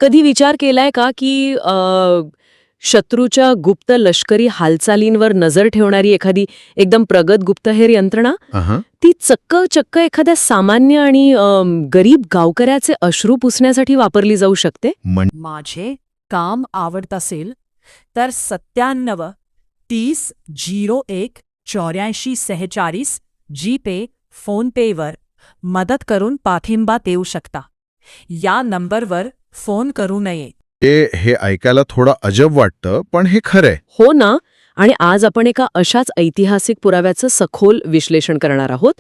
कधी विचार केलाय का की शत्रूच्या गुप्त लष्करी हालचालींवर नजर ठेवणारी एखादी एकदम प्रगत गुप्तहेर यंत्रणा अहं. ती चक्क एखाद्या सामान्य आणि गरीब गावकऱ्याचे अश्रू पुसण्यासाठी वापरली जाऊ शकते? माझे काम आवडत असेल तर 97 30 01 84 46 जीपे फोनपेवर मदत करून पाठिंबा देऊ शकता. या नंबरवर फोन करू नये. हे ऐकायला थोडं अजब वाटतं, पण हे खरंय. हो ना. आणि आज आपण एका अशाच ऐतिहासिक पुराव्याचं सखोल विश्लेषण करणार आहोत,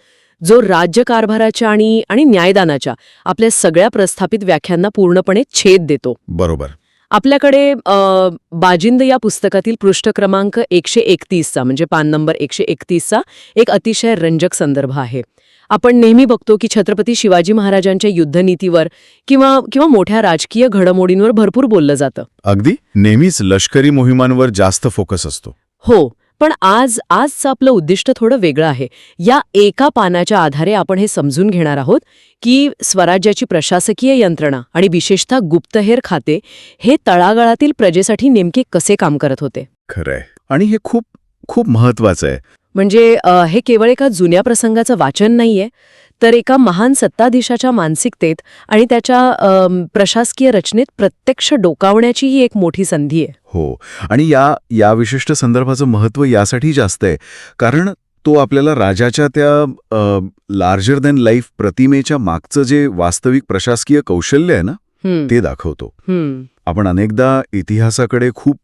जो राज्यकारभाराच्या आणि न्यायदानाच्या आपल्या सगळ्या प्रस्थापित व्याख्यांना पूर्णपणे छेद देतो. बरोबर. आपल्याकडे बाजिंद या पुस्तकातील पृष्ठ क्रमांक 131चा म्हणजे पान नंबर 131चा एक अतिशय रंजक संदर्भ आहे. आपण नेहमी बघतो की छत्रपती शिवाजी महाराजांच्या युद्धनीतीवर किंवा मोठ्या राजकीय घडामोडींवर भरपूर बोललं जातं. अगदी नेहमीच लष्करी मोहिमांवर जास्त फोकस असतो. हो, पण आजचं आपलं उद्दिष्ट थोडं वेगळं आहे. या एका पानाच्या आधारे आपण हे समजून घेणार आहोत की स्वराज्याची प्रशासकीय यंत्रणा आणि विशेषतः गुप्तहेर खाते हे तळागाळातील प्रजेसाठी नेमके कसे काम करत होते. खरंय. आणि हे खूप खूप महत्वाचं आहे. म्हणजे हे केवळ एका जुन्या प्रसंगाचं वाचन नाहीये, तर एका महान सत्ताधीशाच्या मानसिकतेत आणि त्याच्या प्रशासकीय रचनेत प्रत्यक्ष डोकावण्याची ही एक मोठी संधी आहे. हो. आणि या विशिष्ट संदर्भाचं महत्त्व यासाठी जास्त आहे कारण तो आपल्याला राजाच्या त्या लार्जर दॅन लाईफ प्रतिमेच्या मागचं जे वास्तविक प्रशासकीय कौशल्य आहे ना, ते दाखवतो. आपण अनेकदा इतिहासाकडे खूप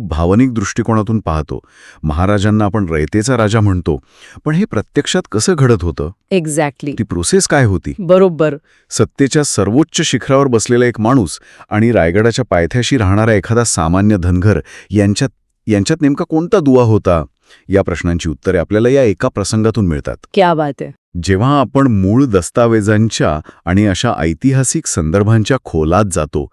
भावनिक दृष्टिकोनातून पाहतो. महाराजांना आपण रयतेचा राजा म्हणतो, पण हे प्रत्यक्षात कसं घडत होतं? एक्झॅक्टली. ती प्रोसेस काय होती? बरोबर. सत्तेच्या सर्वोच्च शिखरावर बसलेला एक माणूस आणि रायगडाच्या पायथ्याशी राहणारा एखादा सामान्य धनगर यांच्यात नेमका कोणता दुवा होता? या प्रश्नांची उत्तरे आपल्याला या एका प्रसंगातून मिळतात. क्या बात आहे. जेव्हा आपण मूळ दस्तावेजांच्या आणि अशा ऐतिहासिक संदर्भांच्या खोलात जातो,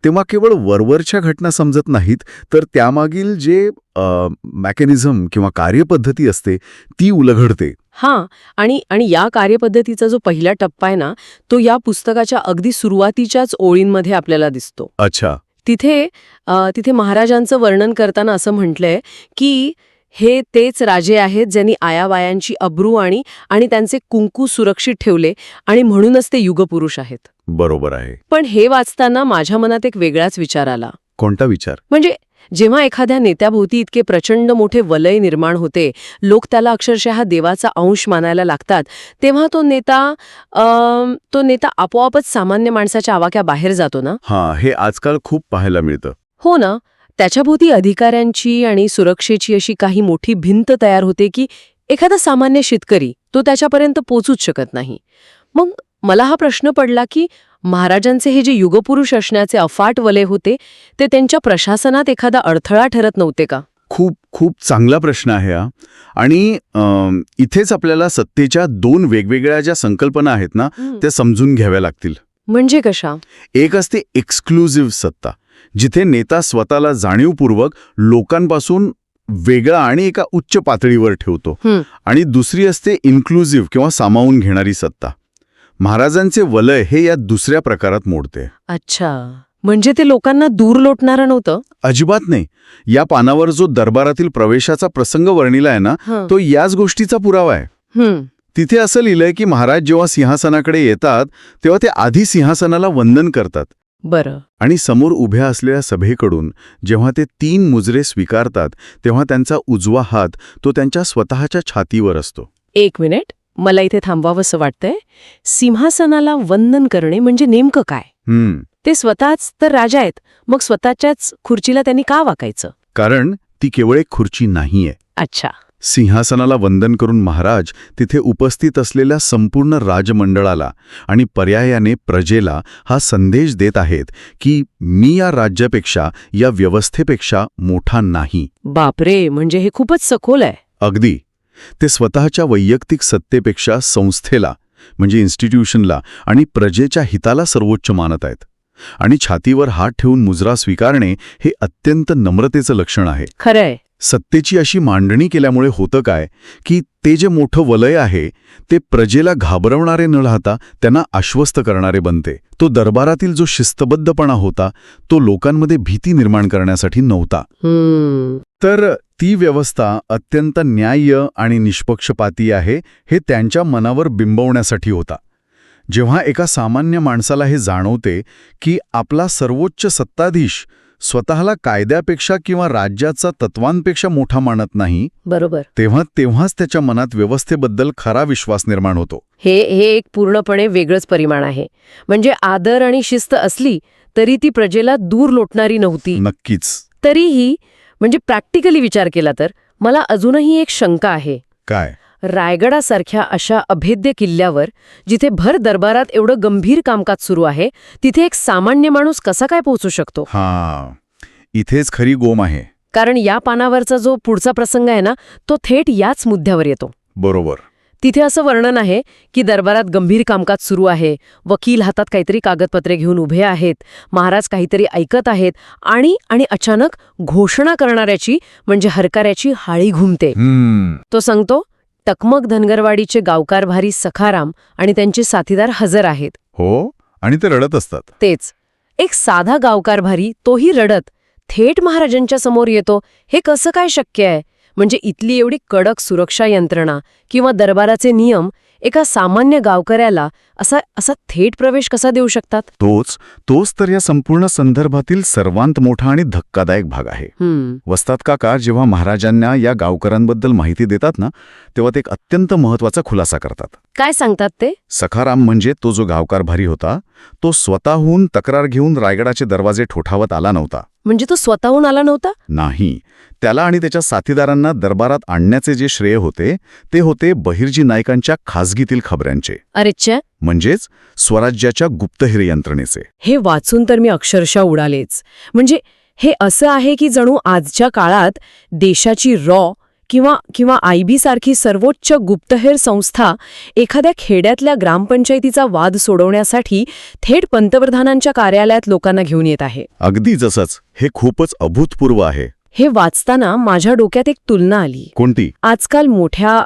तेव्हा केवळ वरवरच्या घटना समजत नाहीत, तर त्यामागील जे मेकॅनिझम किंवा कार्यपद्धती असते ती उलगडते. हां. आणि या कार्यपद्धतीचा जो पहिला टप्पा आहे ना, तो या पुस्तकाच्या अगदी सुरुवातीच्याच ओळींमध्ये आपल्याला दिसतो. अच्छा. तिथे महाराजांचं वर्णन करताना असं म्हटलंय की हे तेच राजे आहेत ज्यांनी आयाबायांची अब्रू आणि त्यांचे कुंकू सुरक्षित ठेवले आणि म्हणूनच ते युगपुरुष आहेत. बरोबर आहे. पण हे वाचताना माझ्या मनात एक वेगळाच विचार आला. कोणता विचार? म्हणजे जेव्हा एखाद्या नेत्याभोवती इतके प्रचंड मोठे वलय निर्माण होते, लोक त्याला अक्षरशः देवाचा अंश मानायला लागतात, तेव्हा तो नेता आपोआपच सामान्य माणसाच्या आवाक्या बाहेर जातो ना. हां, हे आजकाल खूप पाहायला मिळतं. हो ना. त्याच्याभोवती अधिकाऱ्यांची आणि सुरक्षेची अशी काही मोठी भिंत तयार होते की एखादा सामान्य शेतकरी तो त्याच्यापर्यंत पोचूच शकत नाही. मग मला हा प्रश्न पडला की महाराजांचे हे जे युगपुरुष असण्याचे अफाट वलय होते, ते त्यांच्या प्रशासनात एखादा अडथळा ठरत नव्हते का? खूप खूप चांगला प्रश्न आहे हा. आणि इथेच आपल्याला सत्तेच्या दोन वेगवेगळ्या ज्या संकल्पना आहेत ना, त्या समजून घ्याव्या लागतील. म्हणजे कशा? एक असते एक्सक्लुझिव्ह सत्ता, जिथे नेता स्वतःला जाणीवपूर्वक लोकांपासून वेगळा आणि एका उच्च पातळीवर ठेवतो. आणि दुसरी असते इन्क्लुझिव्ह किंवा सामावून घेणारी सत्ता. महाराजांचे वलय हे या दुसऱ्या प्रकारात मोडते. अच्छा. म्हणजे ते लोकांना दूर लोटणारं नव्हतं? अजिबात नाही. या पानावर जो दरबारातील प्रवेशाचा प्रसंग वर्णिला आहे ना, तो याच गोष्टीचा पुरावा आहे. तिथे असं लिहिलंय की महाराज जेव्हा सिंहासनाकडे येतात तेव्हा ते आधी सिंहासनाला वंदन करतात. बरं. आणि समोर उभ्या असलेल्या सभेकडून जेव्हा ते 3 मुजरे स्वीकारतात तेव्हा त्यांचा उजवा हात तो त्यांच्या स्वतःच्या छातीवर असतो. एक मिनिट, मला इथे थांबवावंसं वाटतंय. सिंहासनाला वंदन करणे म्हणजे नेमकं काय? ते स्वतःच तर राजा आहेत, मग स्वतःच्याच खुर्चीला त्यांनी का वाकायचं? कारण ती केवळ एक खुर्ची नाहीये. अच्छा. सिंहासनाला वंदन करून महाराज तिथे उपस्थित असलेल्या संपूर्ण राजमंडळाला आणि पर्यायाने प्रजेला हा संदेश देत आहेत की मी या राज्यापेक्षा, या व्यवस्थेपेक्षा मोठा नाही. बापरे, म्हणजे हे खूपच सखोल आहे. अगदी. ते स्वतःच्या वैयक्तिक सत्तेपेक्षा संस्थेला म्हणजे इन्स्टिट्यूशनला आणि प्रजेच्या हिताला सर्वोच्च मानत आहेत. आणि छातीवर हात ठेवून मुजरा स्वीकारणे हे अत्यंत नम्रतेचं लक्षण आहे. खरंय. सत्तेची अशी मांडणी केल्यामुळे होतं काय की ते जे मोठं वलय आहे ते प्रजेला घाबरवणारे न राहता त्यांना आश्वस्त करणारे बनते. तो दरबारातील जो शिस्तबद्धपणा होता तो लोकांमध्ये भीती निर्माण करण्यासाठी नव्हता. तर ती व्यवस्था अत्यंत न्याय्य आणि निष्पक्षपाती आहे हे त्यांच्या मनावर बिंबवण्यासाठी होता. जेव्हा एका सामान्य माणसाला हे जाणवते की आपला सर्वोच्च सत्ताधीश स्वतःला कायद्यापेक्षा किंवा राज्याचा तत्वांपेक्षा मोठा मानत नाही, बरोबर, तेव्हाच त्याच्या मनात व्यवस्थेबद्दल खरा विश्वास निर्माण होतो. हे एक पूर्णपणे वेगळंच परिमाण आहे. म्हणजे आदर आणि शिस्त असली तरी ती प्रजेला दूर लोटणारी नव्हती. नक्कीच. तरीही म्हणजे प्रॅक्टिकली विचार केला तर मला अजूनही एक शंका आहे. काय? रायगडासारख्या अशा अभेद्य किल्ल्यावर जिथे भर दरबारात एवढं गंभीर कामकाज सुरू आहे तिथे एक सामान्य माणूस कसा काय पोहोचू शकतो? इथेच खरी गोम आहे. कारण या पानावरचा जो पुढचा प्रसंग आहे ना तो थेट याच मुद्द्यावर येतो. बरोबर. तिथे असं वर्णन आहे की दरबारात गंभीर कामकाज सुरू आहे, वकील हातात काहीतरी कागदपत्रे घेऊन उभे आहेत, महाराज काहीतरी ऐकत आहेत आणि अचानक घोषणा करणाऱ्याची म्हणजे हरकाऱ्याची हाळी घुमते. तो सांगतो, टकमक धनगरवाडीचे गावकार भारी सखाराम आणि त्यांचे साथीदार हजर आहेत. हो, आणि ते रडत असतात. तेच, एक साधा गावकार भारी तोही रडत थेट महाराजांच्या समोर येतो. हे कसं काय शक्य आहे? म्हणजे इथली एवढी कडक सुरक्षा यंत्रणा किंवा दरबाराचे नियम एका सामान्य गावकऱ्याला असा थेट प्रवेश कसा देऊ शकतात? तोच तर या संपूर्ण संदर्भातील सर्वांत मोठा आणि धक्कादायक भाग आहे. वस्ताद काका जेव्हा महाराजांना या गावकऱ्यांबद्दल माहिती देतात ना तेव्हा ते एक अत्यंत महत्वाचा खुलासा करतात. काय सांगतात ते? सखाराम म्हणजे तो जो गावकार भारी होता तो स्वतःहून तक्रार घेऊन रायगडाचे दरवाजे ठोठावत आला नव्हता. म्हणजे तो स्वतःहून आला नव्हता? नाही. त्याला आणि त्याच्या साथीदारांना दरबारात आणण्याचे जे श्रेय होते ते होते बहिर्जी नाईकांच्या खासगीतील खबऱ्यांचे. अरेच्छा. म्हणजेच स्वराज्याच्या गुप्तहेर यंत्रणेचे. हे वाचून तर मी अक्षरशः उडालेच. म्हणजे हे असं आहे की जणू आजच्या काळात देशाची रॉ किंवा IB सारखी सर्वोच्च गुप्तहेर संस्था एखाद्या खेड्यातल्या ग्रामपंचायतीचा वाद सोडवण्यासाठी थेट पंतप्रधानांच्या कार्यालयात लोकांना घेऊन येत आहे. अगदी जसंच. हे खूपच अभूतपूर्व आहे. हे वाचताना माझ्या डोक्यात एक तुलना आली. कोणती? आजकाल मोठ्या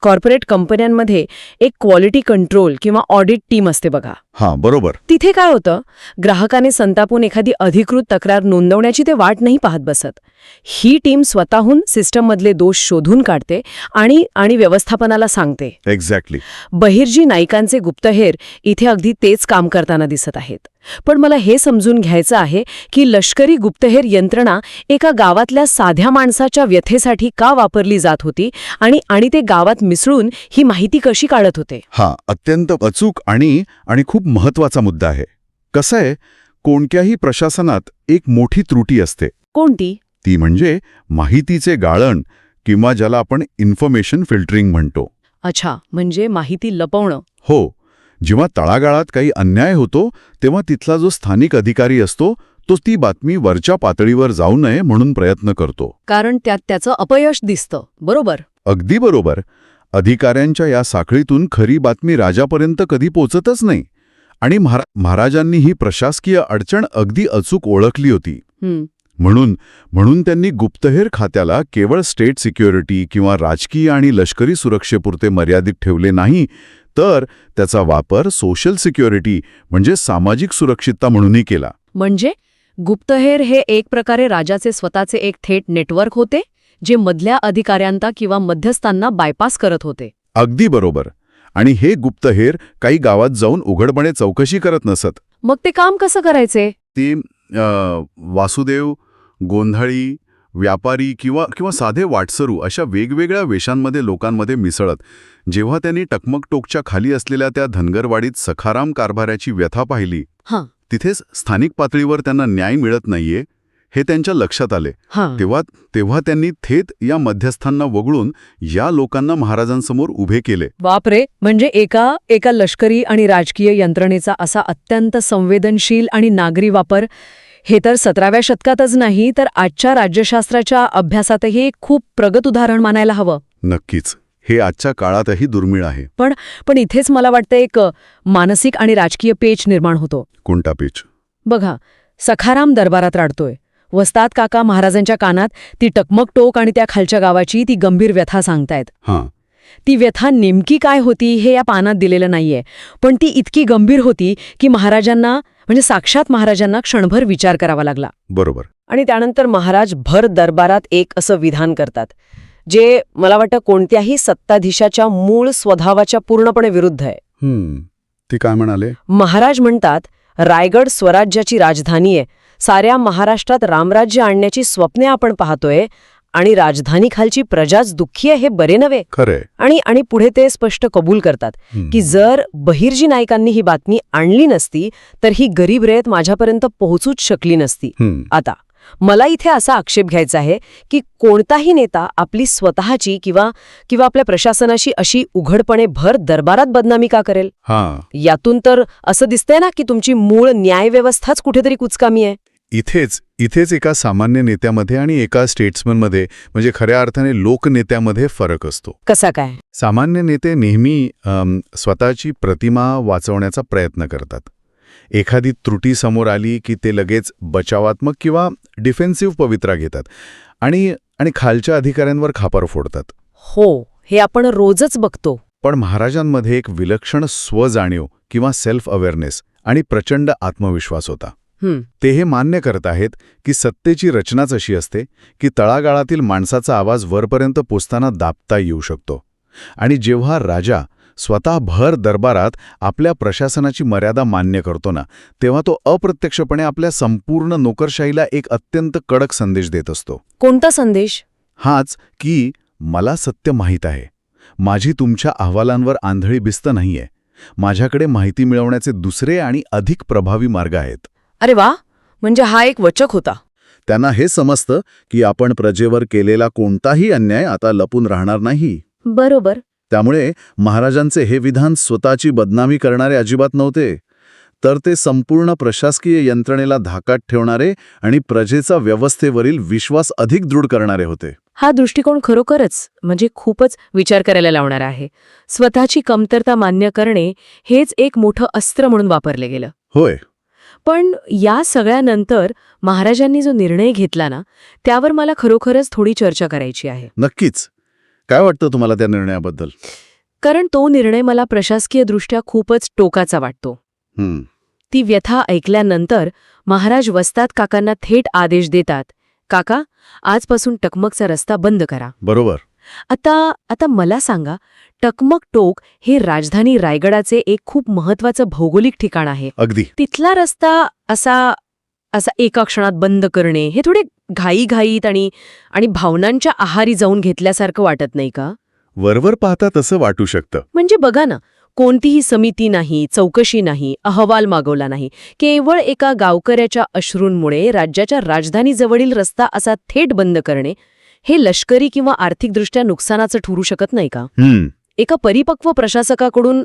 कॉर्पोरेट कंपन्यांमध्ये एक क्वालिटी कंट्रोल किंवा ऑडिट टीम असते बघा. बरोबर. तिथे काय होतं, ग्राहकाने संतापून एखादी अधिकृत तक्रार नोंदवण्याची ते वाट नाही पाहत बसत. ही टीम स्वतःहून सिस्टममधले दोष शोधून काढते आणि व्यवस्थापनाला सांगते. एक्झॅक्टली. बहिर्जी नाईकांचे गुप्तहेर इथे अगदी तेच काम करताना दिसत आहेत. पण मला हे समजून घ्यायचं आहे की लष्करी गुप्तहेर यंत्रणा एका गावातल्या साध्या माणसाच्या व्यथेसाठी का वापरली जात होती आणि ते गावात मिसळून ही माहिती कशी काढत होते? अत्यंत अचूक आणि खूप महत्वाचा मुद्दा आहे. कसं आहे, कोणत्याही प्रशासनात एक मोठी त्रुटी असते. कोणती? ती म्हणजे माहितीचे गाळण किंवा ज्याला आपण इन्फॉर्मेशन फिल्टरिंग म्हणतो. अच्छा, म्हणजे माहिती लपवणं. हो. जेव्हा तळागाळात काही अन्याय होतो तेव्हा तिथला जो स्थानिक अधिकारी असतो तो ती बातमी वरच्या पातळीवर जाऊ नये म्हणून प्रयत्न करतो. कारण त्यात त्याचं अपयश दिसतं. बरोबर. अगदी बरोबर. अधिकाऱ्यांच्या या साखळीतून खरी बातमी राजापर्यंत कधी पोचतच नाही. आणि महाराजांनी ही प्रशासकीय अडचण अगदी अचूक ओळखली होती. म्हणून त्यांनी गुप्तहेर खात्याला केवळ स्टेट सिक्युरिटी किंवा राजकीय आणि लष्करी सुरक्षेपुरते मर्यादित ठेवले नाही, तर त्याचा वापर सोशल सिक्युरिटी म्हणजे सामाजिक सुरक्षितता म्हणूनही केला. म्हणजे गुप्तहेर हे एक प्रकारे राजाचे स्वतःचे एक थेट नेटवर्क होते जे मधल्या अधिकाऱ्यांना किंवा मध्यस्थांना बायपास करत होते. अगदी बरोबर. आणि हे गुप्तहेर काही गावात जाऊन उघडपणे चौकशी करत नसत. मग ते काम कसं करायचे? ते वासुदेव, गोंधळी, व्यापारी किंवा साधे वाटसरू अशा वेगवेगळ्या वेशांमध्ये लोकांमध्ये मिसळत. जेव्हा त्यांनी टकमकटोकच्या खाली असलेल्या त्या धनगरवाडीत सखाराम कारभाराची व्यथा पाहिली, तिथेच स्थानिक पातळीवर त्यांना न्याय मिळत नाहीये हे त्यांच्या लक्षात आले. तेव्हा त्यांनी थेट या मध्यस्थांना वगळून या लोकांना महाराजांसमोर उभे केले. बापरे. म्हणजे एका लष्करी आणि राजकीय यंत्रणेचा असा अत्यंत संवेदनशील आणि नागरी वापर हे तर 17व्या शतकातच नाही तर आजच्या राज्यशास्त्राच्या अभ्यासातही एक खूप प्रगत उदाहरण मानायला हवं. नक्कीच. हे आजच्या काळातही दुर्मिळ आहे. पण इथेच मला वाटतं एक मानसिक आणि राजकीय पेच निर्माण होतो. कोणता पेच? बघा, सखाराम दरबारात राडतोय, वस्ताद काका महाराजांच्या कानात ती टकमक टोक आणि त्या खालच्या गावाची ती गंभीर व्यथा सांगतायत. हां, ती व्यथा नेमकी काय होती हे या पानात दिलेलं नाहीये, पण ती इतकी गंभीर होती की महाराजांना म्हणजे साक्षात महाराजांना क्षणभर विचार करावा लागला. बरोबर. आणि त्यानंतर महाराज भर दरबारात एक असं विधान करतात जे मला वाटतं कोणत्याही सत्ताधीशाच्या मूळ स्वभावाच्या पूर्णपणे विरुद्ध आहे. ती काय म्हणाले? महाराज म्हणतात, रायगड स्वराज्याची राजधानी आहे. साऱ्या महाराष्ट्रात रामराज्य आणण्याची स्वप्ने आपण पाहतोय आणि राजधानीखालची प्रजाच दुःखी आहे हे बरे नव्हे. खरे. आणि पुढे ते स्पष्ट कबूल करतात की जर बहिर्जी नायकांनी ही बातमी आणली नसती तर ही गरीब रयत माझ्यापर्यंत पोहोचूच शकली नसती. आता मला इथे असा आक्षेप घ्यायचा आहे की कोणताही नेता आपली स्वतःची किंवा आपल्या प्रशासनाशी अशी उघडपणे भर दरबारात बदनामी का करेल? यातून तर असं दिसतंय ना की तुमची मूळ न्यायव्यवस्थाच कुठेतरी कुचकामी आहे. इथेच एका सामान्य नेत्यामध्ये आणि एका स्टेट्समनमध्ये म्हणजे खऱ्या अर्थाने लोकनेत्यामध्ये फरक असतो. कसा काय? सामान्य नेते नेहमी स्वतःची प्रतिमा वाचवण्याचा प्रयत्न करतात. एखादी त्रुटी समोर आली की ते लगेच बचावात्मक किंवा डिफेन्सिव्ह पवित्रा घेतात आणि खालच्या अधिकाऱ्यांवर खापर फोडतात. हो, हे आपण रोजच बघतो. पण महाराजांमध्ये एक विलक्षण स्वजाणीव किंवा सेल्फ अवेअरनेस आणि प्रचंड आत्मविश्वास होता. ते हे मान्य करत आहेत की सत्तेची रचनाच अशी असते की तळागाळातील माणसाचा आवाज वरपर्यंत पोचताना दाबता येऊ शकतो. आणि जेव्हा राजा स्वतः भर दरबारात आपल्या प्रशासनाची मर्यादा मान्य करतो ना, तेव्हा तो अप्रत्यक्षपणे आपल्या संपूर्ण नोकरशाहीला एक अत्यंत कडक संदेश देत असतो. कोणता संदेश? हाच की मला सत्य माहीत आहे. माझी तुमच्या अहवालांवर आंधळी भिस्त नाहीये. माझ्याकडे माहिती मिळवण्याचे दुसरे आणि अधिक प्रभावी मार्ग आहेत. अरे वा, म्हणजे हा एक वचक होता. त्यांना हे समजतं की आपण प्रजेवर केलेला कोणताही अन्याय आता लपून राहणार नाही. बरोबर. त्यामुळे महाराजांचे हे विधान स्वतःची बदनामी करणारे अजिबात नव्हते, तर ते संपूर्ण प्रशासकीय यंत्रणेला धाकात ठेवणारे आणि प्रजेचा व्यवस्थेवरील विश्वास अधिक दृढ करणारे होते. हा दृष्टिकोन खरोखरच म्हणजे खूपच विचार करायला लावणारा आहे. स्वतःची कमतरता मान्य करणे हेच एक मोठं अस्त्र म्हणून वापरले गेलं. होय. पण या सगळ्यानंतर महाराजांनी जो निर्णय घेतला ना, त्यावर मला खरोखरच थोडी चर्चा करायची आहे. नक्कीच. काय वाटतं तुम्हाला त्या निर्णयाबद्दल? कारण तो निर्णय मला प्रशासकीयदृष्ट्या खूपच टोकाचा वाटतो. ती व्यथा ऐकल्यानंतर महाराज वस्ताद काकांना थेट आदेश देतात, काका, आजपासून टकमकचा रस्ता बंद करा. बरोबर. आता मला सांगा, टकमक टोक हे राजधानी रायगडाचे एक खूप महत्वाचं भौगोलिक ठिकाण आहे. अगदी. तिथला रस्ता असा एका क्षणात बंद करणे हे थोडे घाईघाईत आणि भावनांच्या आहारी जाऊन घेतल्यासारखं वाटत नाही का? वरवर पाहता तसं वाटू शकतं. म्हणजे बघा ना, कोणतीही समिती नाही, चौकशी नाही, अहवाल मागवला नाही. केवळ एका गावकऱ्याच्या अश्रूंमुळे राज्याच्या राजधानीजवळील रस्ता असा थेट बंद करणे हे लष्करी किंवा आर्थिकदृष्ट्या नुकसानाचं ठरू शकत नाही का? एका परिपक्व प्रशासकाकडून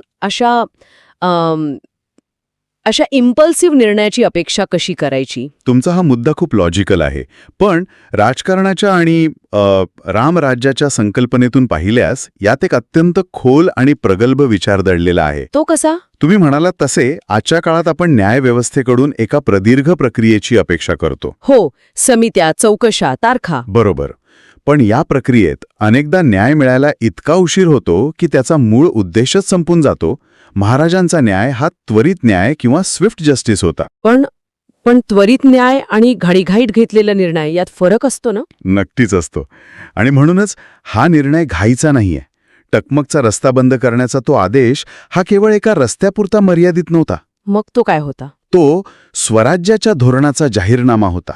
अशा इम्पल्सिव्ह निर्णयाची अपेक्षा कशी करायची? तुमचा हा मुद्दा खूप लॉजिकल आहे. पण राजकारणाच्या आणि रामराज्याच्या संकल्पनेतून पाहिल्यास यात एक अत्यंत खोल आणि प्रगल्भ विचार दडलेला आहे. तो कसा? तुम्ही म्हणालात तसे आजच्या काळात आपण न्यायव्यवस्थेकडून एका प्रदीर्घ प्रक्रियेची अपेक्षा करतो. हो, समित्या, चौकशा, तारखा. बरोबर. पण या प्रक्रियेत अनेकदा न्याय मिळायला इतका उशीर होतो की त्याचा मूळ उद्देशच संपून जातो. महाराजांचा न्याय हा त्वरित न्याय किंवा स्विफ्ट जस्टिस होता. पण त्वरित न्याय आणि घाईघाईत घेतलेला निर्णय यात फरक असतो ना? नक्कीच असतो. आणि म्हणूनच हा निर्णय घाईचा नाहीये. टकमकचा रस्ता बंद करण्याचा तो आदेश हा केवळ एका रस्त्यापुरता मर्यादित नव्हता. मग तो काय होता? तो स्वराज्याच्या धोरणाचा जाहीरनामा होता.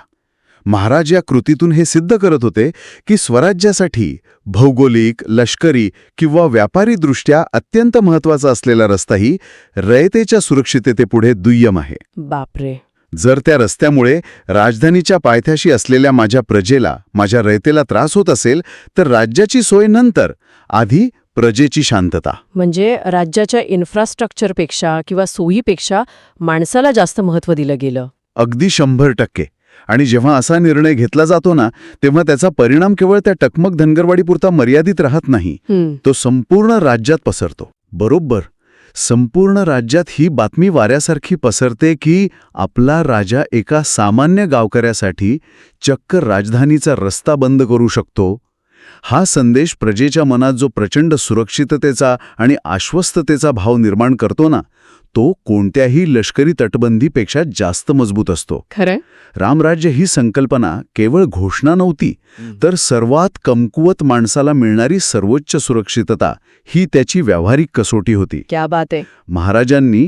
महाराज या कृतीतून हे सिद्ध करत होते की स्वराज्यासाठी भौगोलिक, लष्करी किंवा व्यापारीदृष्ट्या अत्यंत महत्वाचा असलेला रस्ताही रयतेच्या सुरक्षिततेपुढे दुय्यम आहे. बापरे. जर त्या रस्त्यामुळे राजधानीच्या पायथ्याशी असलेल्या माझ्या प्रजेला, माझ्या रयतेला त्रास होत असेल तर राज्याची सोय नंतर, आधी प्रजेची शांतता. म्हणजे राज्याच्या इन्फ्रास्ट्रक्चरपेक्षा किंवा सोयीपेक्षा माणसाला जास्त महत्त्व दिलं गेलं. अगदी 100%. आणि जेव्हा असा निर्णय घेतला जातो ना, तेव्हा त्याचा परिणाम केवळ त्या टकमक धनगरवाडीपुरता मर्यादित राहत नाही, तो संपूर्ण राज्यात पसरतो. बरोबर. संपूर्ण राज्यात ही बातमी वाऱ्यासारखी पसरते की आपला राजा एका सामान्य गावकऱ्यासाठी चक्क राजधानीचा रस्ता बंद करू शकतो. हा संदेश प्रजेच्या मनात जो प्रचंड सुरक्षिततेचा आणि आश्वस्ततेचा भाव निर्माण करतो ना, तो कोणत्याही लष्करी तटबंदीपेक्षा जास्त मजबूत असतो. खरंय. रामराज्य ही संकल्पना केवळ घोषणा नव्हती, तर सर्वात कमकुवत माणसाला मिळणारी सर्वोच्च सुरक्षितता ही त्याची व्यावहारिक कसोटी होती. क्या बात आहे. महाराजांनी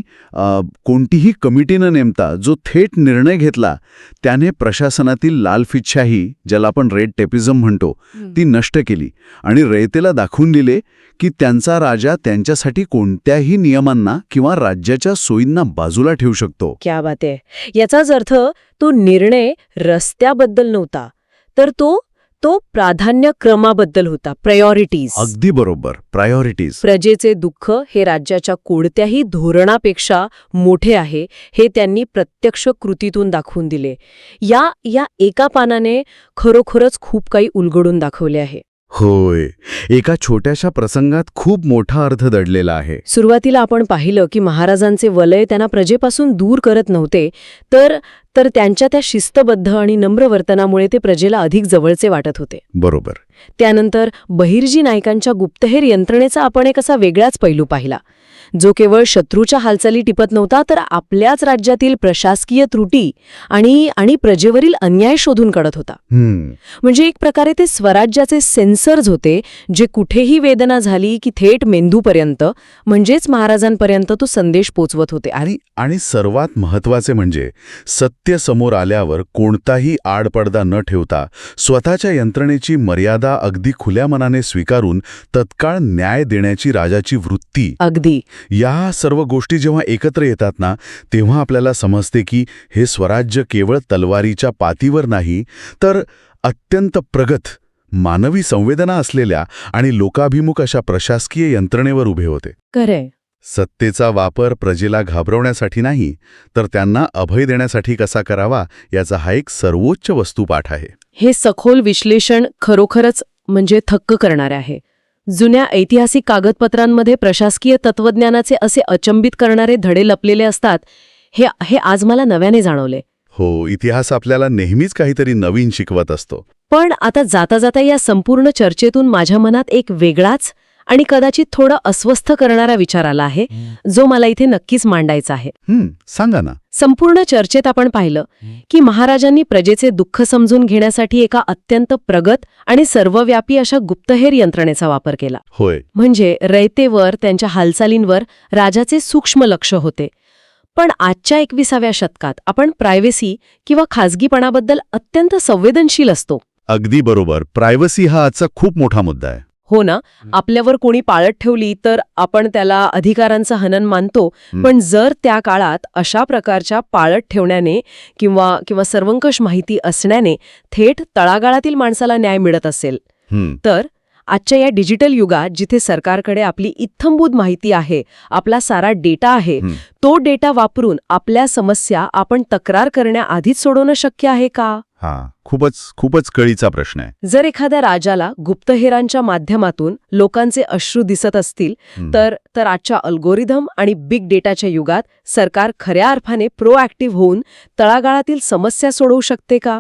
कोणतीही कमिटी न नेमता जो थेट निर्णय घेतला, त्याने प्रशासनातील लालफितशाही, ज्याला आपण रेड टेपिझम म्हणतो, ती नष्ट केली आणि रयतेला दाखवून दिले की त्यांचा राजा त्यांच्यासाठी कोणत्याही नियमांना किंवा राज्याच्या सोयींना बाजूला ठेवू शकतो. क्या बात आहे. याचाच अर्थ तो निर्णय रस्त्याबद्दल नव्हता, तर तो प्राधान्यक्रमाबद्दल होता. प्रायोरिटीज. अगदी बरोबर. प्रायोरिटीज. प्रजेचे दुःख हे राज्याच्या कोणत्याही धोरणापेक्षा मोठे आहे हे त्यांनी प्रत्यक्ष कृतीतून दाखवून दिले. या एका पानाने खरोखरच खूप काही उलगडून दाखवले आहे. होय, एका छोट्याशा प्रसंगात खूप मोठा अर्थ दडलेला आहे. सुरुवातीला आपण पाहिलं की महाराजांचे वलय त्यांना प्रजेपासून दूर करत नव्हते, तर त्यांच्या त्या शिस्तबद्ध आणि नम्र वर्तनामुळे ते प्रजेला अधिक जवळचे वाटत होते. बरोबर. त्यानंतर बहिर्जी नायकांच्या गुप्तहेर यंत्रणेचा आपण एक असा वेगळाच पैलू पाहिला, जो केवळ शत्रूच्या हालचाली टिपत नव्हता, तर आपल्याच राज्यातील प्रशासकीय त्रुटी आणि प्रजेवरील अन्याय शोधून काढत होता. म्हणजे एक प्रकारे ते स्वराज्याचे सेन्सर्स होते, जे कुठेही वेदना झाली की थेट मेंदूपर्यंत, म्हणजेच महाराजांपर्यंत तो संदेश पोचवत होते. आणि सर्वात महत्वाचे म्हणजे सत्य समोर आल्यावर कोणताही आडपडदा न ठेवता स्वतःच्या यंत्रणेची मर्यादा अगदी खुल्या मनाने स्वीकारून तत्काळ न्याय देण्याची राजाची वृत्ती. अगदी. या सर्व गोष्टी जेव्हा एकत्र येतात ना, तेव्हा आपल्याला समजते की हे स्वराज्य केवळ तलवारीच्या पातीवर नाही, तर अत्यंत प्रगत, मानवी संवेदना असलेल्या आणि लोकाभिमुख अशा प्रशासकीय यंत्रणेवर उभे होते. खरंय. सत्तेचा वापर प्रजेला घाबरवण्यासाठी नाही, तर त्यांना अभय देण्यासाठी कसा करावा याचा हा एक सर्वोच्च वस्तुपाठ आहे. हे सखोल विश्लेषण खरोखरच म्हणजे थक्क करणारे आहे. जुन्या ऐतिहासिक कागदपत्रांमध्ये प्रशासकीय तत्वज्ञानाचे असे अचंबित करणारे धडे लपलेले असतात, हे आज मला नव्याने जाणवले. हो, इतिहास आपल्याला नेहमीच काहीतरी नवीन शिकवत असतो. पण आता जाता जाता या संपूर्ण चर्चेतून माझ्या मनात एक वेगळाच आणि कदाचित थोडं अस्वस्थ करणारा विचार आला आहे, जो मला इथे नक्कीच मांडायचा आहे. सांगा ना. संपूर्ण चर्चेत आपण पाहिलं की महाराजांनी प्रजेचे दुःख समजून घेण्यासाठी एका अत्यंत प्रगत आणि सर्वव्यापी अशा गुप्तहेर यंत्रणेचा वापर केला. होय. म्हणजे रयतेवर, त्यांच्या हालचालींवर राजाचे सूक्ष्म लक्ष होते. पण आजच्या 21व्या शतकात आपण प्रायव्हसी किंवा खाजगीपणाबद्दल अत्यंत संवेदनशील असतो. अगदी बरोबर. प्रायव्हसी हा आजचा खूप मोठा मुद्दा आहे. हो ना. आपल्यावर कोणी पाळत ठेवली तर आपण त्याला अधिकारांचं हनन मानतो, पण जर त्या काळात अशा प्रकारच्या पाळत ठेवण्याने किंवा सर्वंकष माहिती असण्याने थेट तळागाळातील माणसाला न्याय मिळत असेल, तर आजच्या या डिजिटल युगात जिथे सरकारकडे आपली इत्थंभूत माहिती आहे, आपला सारा डेटा आहे, तो डेटा वापरून आपल्या समस्या आपण तक्रार करण्याआधीच सोडवणं शक्य आहे का? खूपच कळीचा प्रश्न आहे. जर एखाद्या राजाला गुप्तहेरांच्या माध्यमातून लोकांचे अश्रू दिसत असतील, तर आजच्या अल्गोरिदम आणि बिग डेटाच्या युगात सरकार खऱ्या अर्थाने प्रोएक्टिव्ह होऊन तळागाळातील समस्या सोडवू शकते का?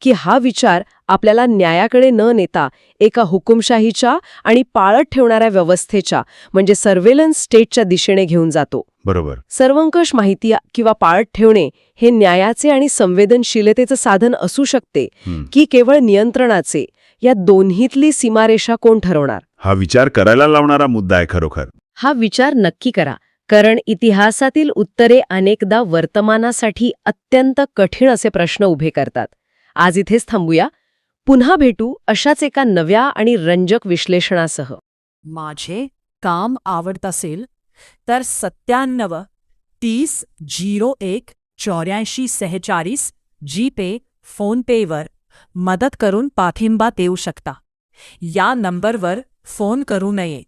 की हा विचार आपल्याला न्यायाकडे न नेता एका हुकुमशाहीच्या आणि पाळत ठेवणाऱ्या व्यवस्थेच्या म्हणजे सर्व्हेलन्स स्टेटच्या दिशेने घेऊन जातो. बरोबर. सर्वंकष माहिती किंवा पाळत ठेवणे हे न्यायाचे आणि संवेदनशीलतेचं साधन असू शकते की केवळ नियंत्रणाचे? या दोन्हीतली सीमारेषा कोण ठरवणार? हा विचार करायला लावणारा मुद्दा आहे खरोखर. हा विचार नक्की करा, कारण इतिहासातील उत्तरे अनेकदा वर्तमानासाठी अत्यंत कठीण असे प्रश्न उभे करतात. आज इथेच थांबूया. पुन्हा भेटू अशाच एका नव्या आणि रंजक विश्लेषणासह. माझे काम आवडत असेल तर 97 30 01 84 46 जीपे फोनपेवर मदत करून पाठिंबा देऊ शकता. या नंबरवर फोन करू नये.